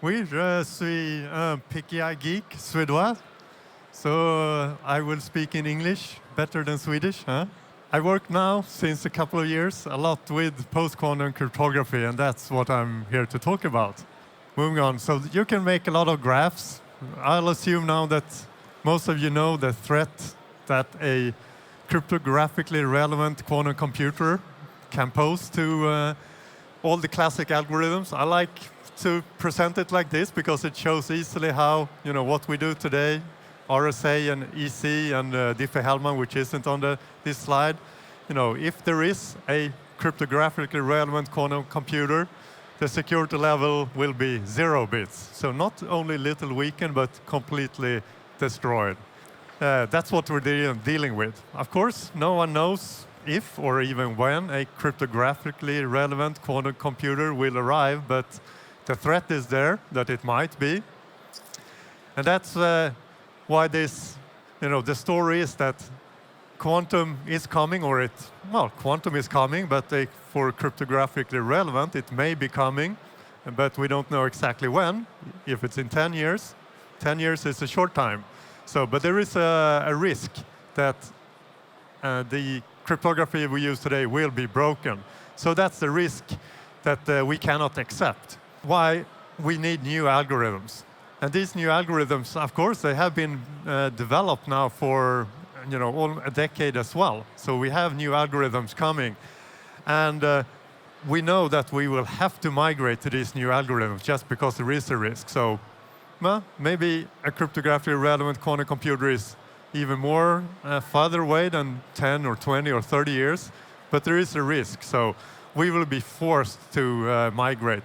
Oui, je suis un PKI geek suédois, so I will speak in English better than Swedish. Huh? I work now since a couple of years a lot with post-quantum cryptography, and that's what I'm here to talk about. Moving on, so you can make a lot of graphs. I'll assume now that most of you know the threat that a cryptographically relevant quantum computer can pose to all the classic algorithms. I like to present it like this because it shows easily how, what we do today, RSA and EC and Diffie-Hellman, which isn't on this slide. If there is a cryptographically relevant quantum computer, the security level will be 0 bits. So not only little weakened, but completely destroyed. That's what we're dealing with. Of course, no one knows if or even when a cryptographically relevant quantum computer will arrive, but the threat is there that it might be. And that's why this, the story is that quantum is coming, quantum is coming, but for cryptographically relevant, it may be coming, but we don't know exactly when. If it's in 10 years, 10 years is a short time. But there is a risk that the cryptography we use today will be broken. So that's the risk that we cannot accept. Why we need new algorithms. And these new algorithms, of course, they have been developed now for a decade as well. So we have new algorithms coming. And we know that we will have to migrate to these new algorithms just because there is a risk. So maybe a cryptographically relevant quantum computer is even more farther away than 10 or 20 or 30 years, but there is a risk. So we will be forced to migrate,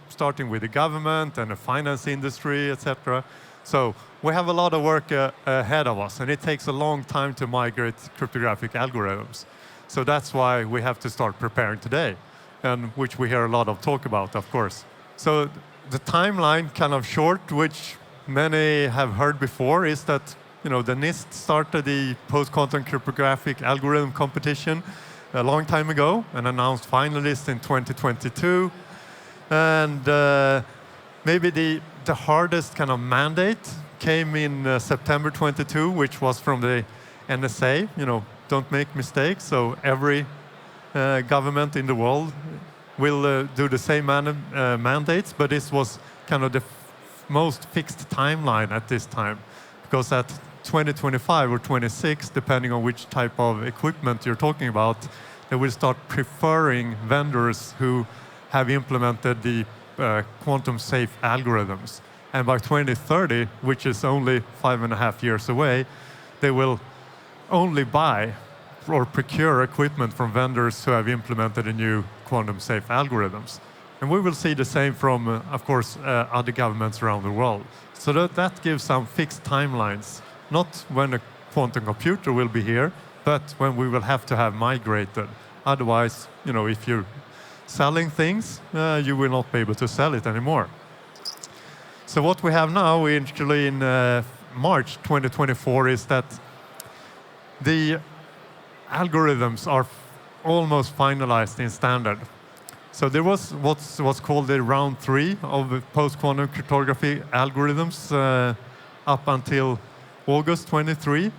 starting with the government and the finance industry, etc. So we have a lot of work ahead of us, and it takes a long time to migrate cryptographic algorithms. So that's why we have to start preparing today, and which we hear a lot of talk about, of course. So the timeline, kind of short, which many have heard before, is that the NIST started the post-quantum cryptographic algorithm competition a long time ago and announced finalists in 2022. And maybe the hardest kind of mandate came in September 22, which was from the NSA. Don't make mistakes. So every government in the world will do the same mandates, but this was kind of the most fixed timeline at this time, because at 2025 or 26, depending on which type of equipment you're talking about, they will start preferring vendors who have implemented the quantum-safe algorithms. And by 2030, which is only 5.5 years away, they will only buy or procure equipment from vendors who have implemented a new quantum-safe algorithms. And we will see the same from, of course, other governments around the world. So that gives some fixed timelines. Not when a quantum computer will be here, but when we will have to have migrated. Otherwise, if you're selling things, you will not be able to sell it anymore. So what we have now, actually in March 2024, is that the algorithms are almost finalized in standard. So there was what's called the round 3 of post-quantum cryptography algorithms up until August 23,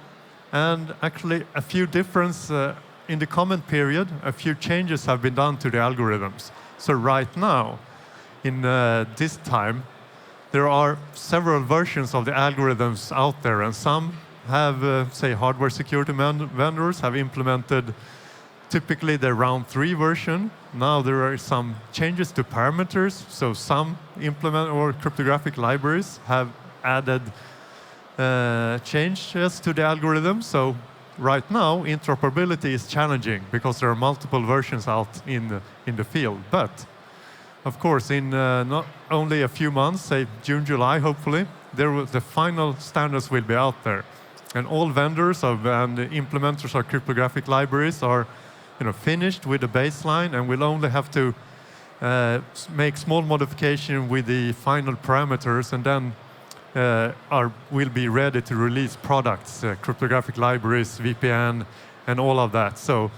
and actually a few differences in the comment period, a few changes have been done to the algorithms. So right now, in this time, there are several versions of the algorithms out there, and some have, say, hardware security vendors have implemented typically the round 3 version. Now there are some changes to parameters, so some cryptographic libraries have added changes to the algorithm. So right now, interoperability is challenging because there are multiple versions out in the field. But of course, in not only a few months, say June, July, hopefully, the final standards will be out there, and all vendors and implementers of cryptographic libraries are, finished with the baseline, and will only have to make small modification with the final parameters, and then will be ready to release products, cryptographic libraries, VPN, and all of that. So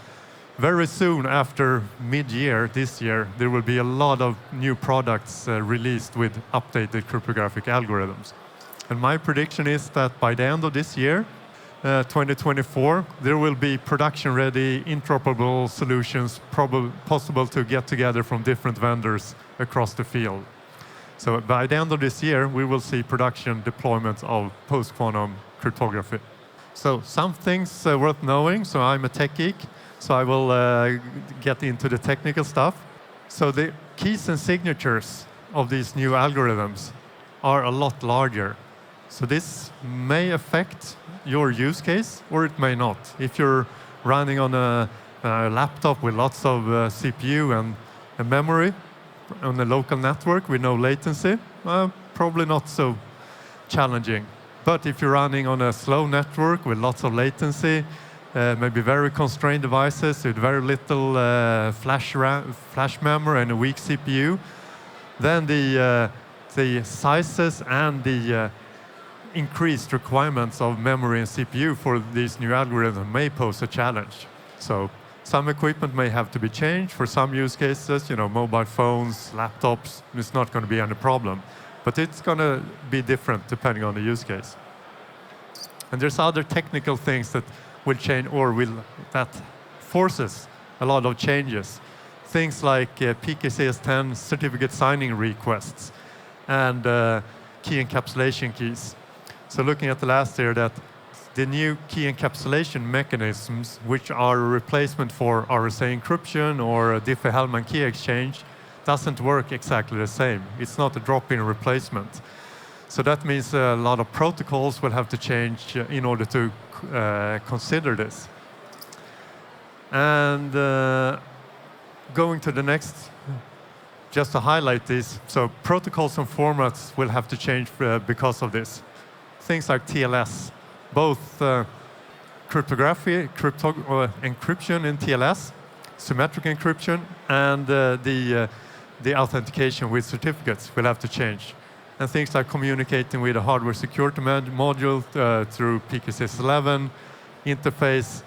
very soon after mid-year this year, there will be a lot of new products released with updated cryptographic algorithms. And my prediction is that by the end of this year, 2024, there will be production-ready, interoperable solutions possible to get together from different vendors across the field. So by the end of this year, we will see production deployments of post-quantum cryptography. So some things worth knowing. So I'm a tech geek, so I will get into the technical stuff. So the keys and signatures of these new algorithms are a lot larger. So this may affect your use case, or it may not. If you're running on a laptop with lots of CPU and memory on a local network with no latency, probably not so challenging. But if you're running on a slow network with lots of latency, maybe very constrained devices with very little flash memory and a weak CPU, then the sizes and the increased requirements of memory and CPU for these new algorithms may pose a challenge. So some equipment may have to be changed. For some use cases, mobile phones, laptops, it's not going to be any problem. But it's going to be different depending on the use case. And there's other technical things that will change that forces a lot of changes. Things like PKI certificate signing requests and key encapsulation keys. So looking at the last year, that the new key encapsulation mechanisms, which are a replacement for RSA encryption or Diffie-Hellman key exchange, doesn't work exactly the same. It's not a drop-in replacement. So that means a lot of protocols will have to change in order to consider this. And going to the next, just to highlight this, so protocols and formats will have to change because of this. Things like TLS, both cryptography, encryption in TLS, symmetric encryption, and the authentication with certificates will have to change. And things like communicating with a hardware security module through PKI 11 interface,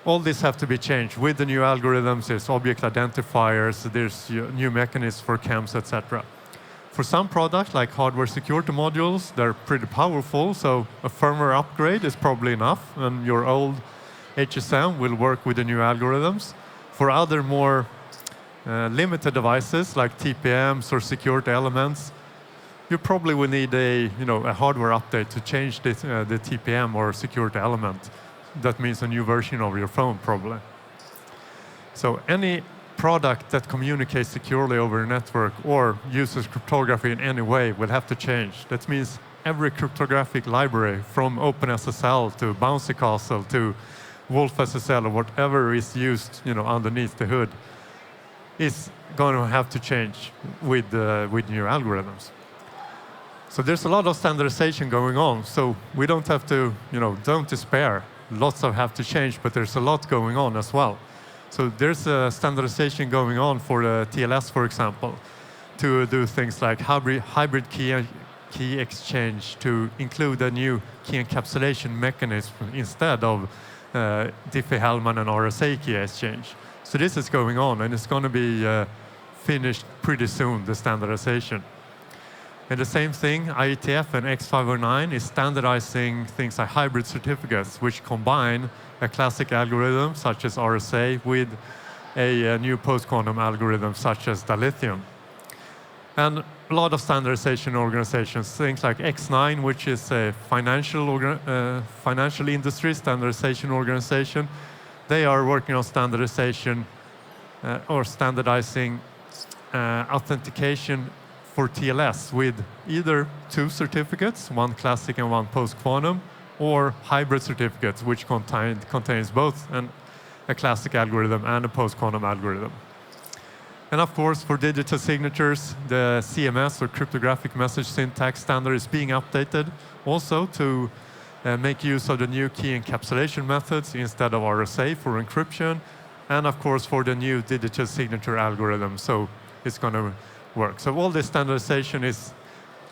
all this have to be changed. With the new algorithms, there's object identifiers, there's new mechanisms for CAMs, etc. For some products, like hardware security modules, they're pretty powerful, so a firmware upgrade is probably enough, and your old HSM will work with the new algorithms. For other more limited devices, like TPMs or security elements, you probably will need a hardware update to change the TPM or security element. That means a new version of your phone, probably. So any product that communicates securely over a network or uses cryptography in any way will have to change. That means every cryptographic library, from OpenSSL to Bouncy Castle to WolfSSL or whatever is used underneath the hood, is going to have to change with new algorithms. So there's a lot of standardization going on. So we don't have to, don't despair. Lots of have to change, but there's a lot going on as well. So there's a standardization going on for the TLS, for example, to do things like hybrid key exchange, to include a new key encapsulation mechanism instead of Diffie-Hellman and RSA key exchange. So this is going on, and it's going to be finished pretty soon, the standardization. And the same thing, IETF and X509 is standardizing things like hybrid certificates, which combine a classic algorithm such as RSA with a new post-quantum algorithm such as dilithium. And a lot of standardization organizations, things like X9, which is a financial industry standardization organization, they are working on standardization or standardizing authentication for TLS with either two certificates, one classic and one post-quantum, or hybrid certificates, which contains both a classic algorithm and a post-quantum algorithm. And of course, for digital signatures, the CMS, or cryptographic message syntax standard, is being updated also to make use of the new key encapsulation methods instead of RSA for encryption, and of course for the new digital signature algorithm. So it's going to work. So all this standardization is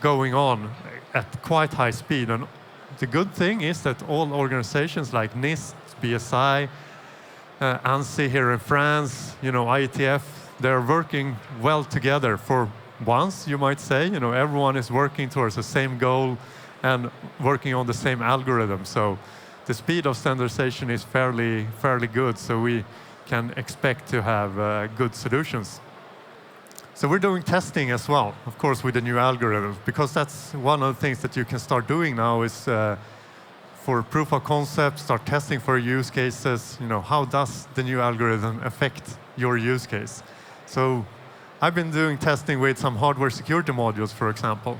going on at quite high speed. And the good thing is that all organizations like NIST, BSI, ANSI here in France, IETF, they're working well together for once, you might say. Everyone is working towards the same goal and working on the same algorithm. So the speed of standardization is fairly good, so we can expect to have good solutions. So we're doing testing as well, of course, with the new algorithms, because that's one of the things that you can start doing now is for proof of concept, start testing for use cases. How does the new algorithm affect your use case? So I've been doing testing with some hardware security modules, for example,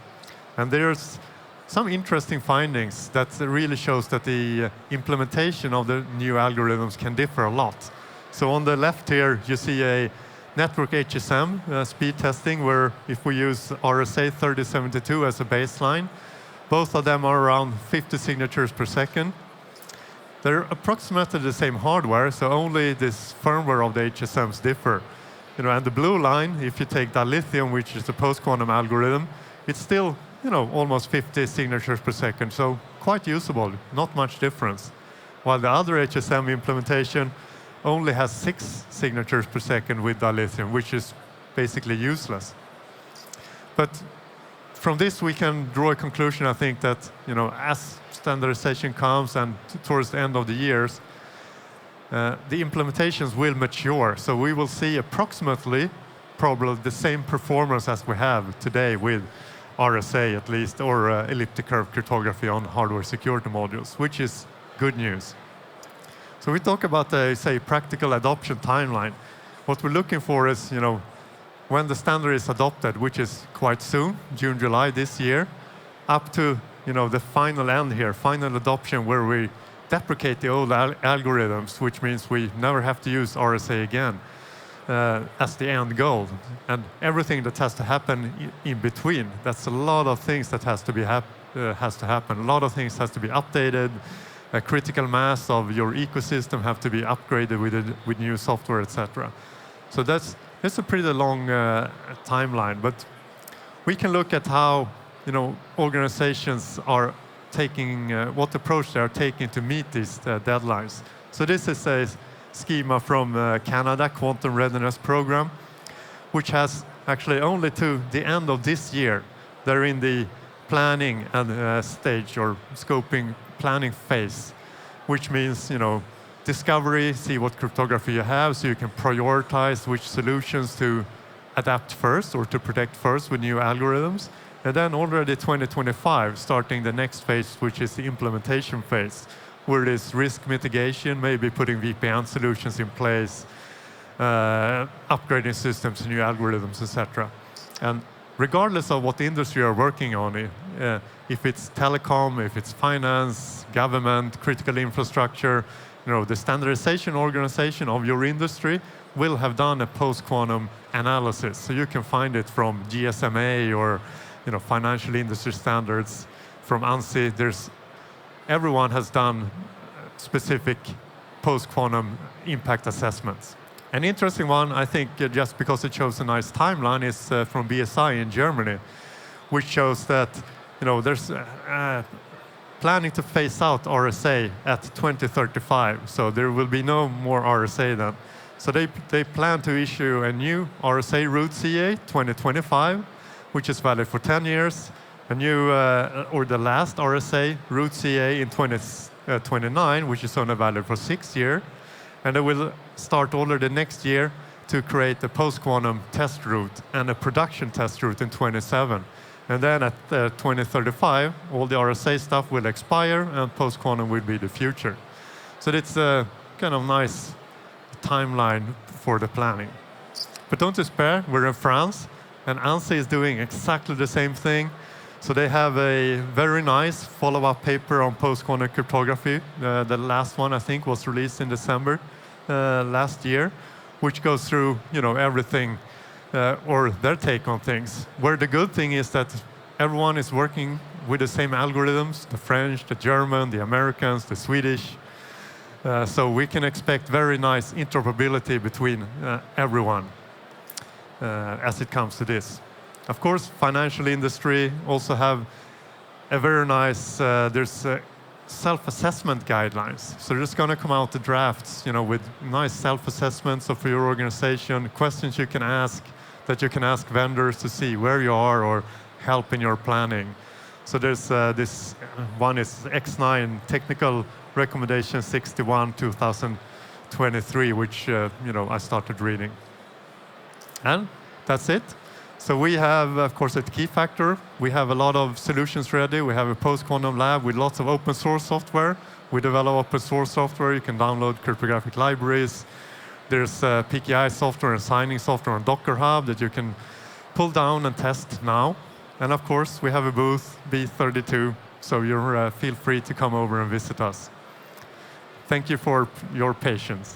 and there's some interesting findings that really shows that the implementation of the new algorithms can differ a lot. So on the left here, you see a network HSM speed testing, where if we use RSA 3072 as a baseline, both of them are around 50 signatures per second. They're approximately the same hardware, so only this firmware of the HSMs differ. And the blue line, if you take dilithium, which is the post-quantum algorithm, it's still almost 50 signatures per second, so quite usable, not much difference. While the other HSM implementation only has 6 signatures per second with dilithium, which is basically useless. But from this we can draw a conclusion, I think, that as standardization comes and towards the end of the years, the implementations will mature, so we will see approximately probably the same performance as we have today with RSA at least, or elliptic curve cryptography on hardware security modules, which is good news. So we talk about the, say, practical adoption timeline. What we're looking for is, when the standard is adopted, which is quite soon, June, July this year, up to, the final end here, final adoption, where we deprecate the old algorithms, which means we never have to use RSA again as the end goal. And everything that has to happen in between, that's a lot of things that has to happen. A lot of things has to be updated. A critical mass of your ecosystem have to be upgraded with new software, etc. So that's a pretty long timeline. But we can look at how organizations are taking, what approach they are taking to meet these deadlines. So this is a schema from Canada, Quantum Readiness Program, which has actually only to the end of this year, they're in the planning and stage, or scoping planning phase, which means, discovery, see what cryptography you have, so you can prioritize which solutions to adapt first or to protect first with new algorithms. And then already 2025, starting the next phase, which is the implementation phase, where it is risk mitigation, maybe putting VPN solutions in place, upgrading systems to new algorithms, etc. And regardless of what industry you're working on, if it's telecom, if it's finance, government, critical infrastructure, the standardization organization of your industry will have done a post-quantum analysis. So you can find it from GSMA or financial industry standards, from ANSI. Everyone has done specific post-quantum impact assessments. An interesting one, I think, just because it shows a nice timeline, is from BSI in Germany, which shows that there's planning to phase out RSA at 2035. So there will be no more RSA then. So they plan to issue a new RSA root CA 2025, which is valid for 10 years. A new, or the last RSA root CA in 2029, which is only valid for 6 years. And they will start already next year to create a post-quantum test route and a production test route in 27. And then at 2035, all the RSA stuff will expire and post-quantum will be the future. So it's a kind of nice timeline for the planning. But don't despair, we're in France, and ANSI is doing exactly the same thing. So they have a very nice follow-up paper on post-quantum cryptography. The last one, I think, was released in December last year, which goes through everything, or their take on things. Where the good thing is that everyone is working with the same algorithms, the French, the German, the Americans, the Swedish. So we can expect very nice interoperability between everyone as it comes to this. Of course, financial industry also have a very nice, there's self-assessment guidelines. So there's going to come out the drafts, with nice self-assessments of your organization, questions you can ask, that you can ask vendors to see where you are or help in your planning. So there's this one is X9 Technical Recommendation 61 2023, which I started reading. And that's it. So we have, of course, at Keyfactor, we have a lot of solutions ready. We have a post-quantum lab with lots of open source software. We develop open source software. You can download cryptographic libraries. There's PKI software and signing software on Docker Hub that you can pull down and test now. And of course, we have a booth, B32, so you feel free to come over and visit us. Thank you for your patience.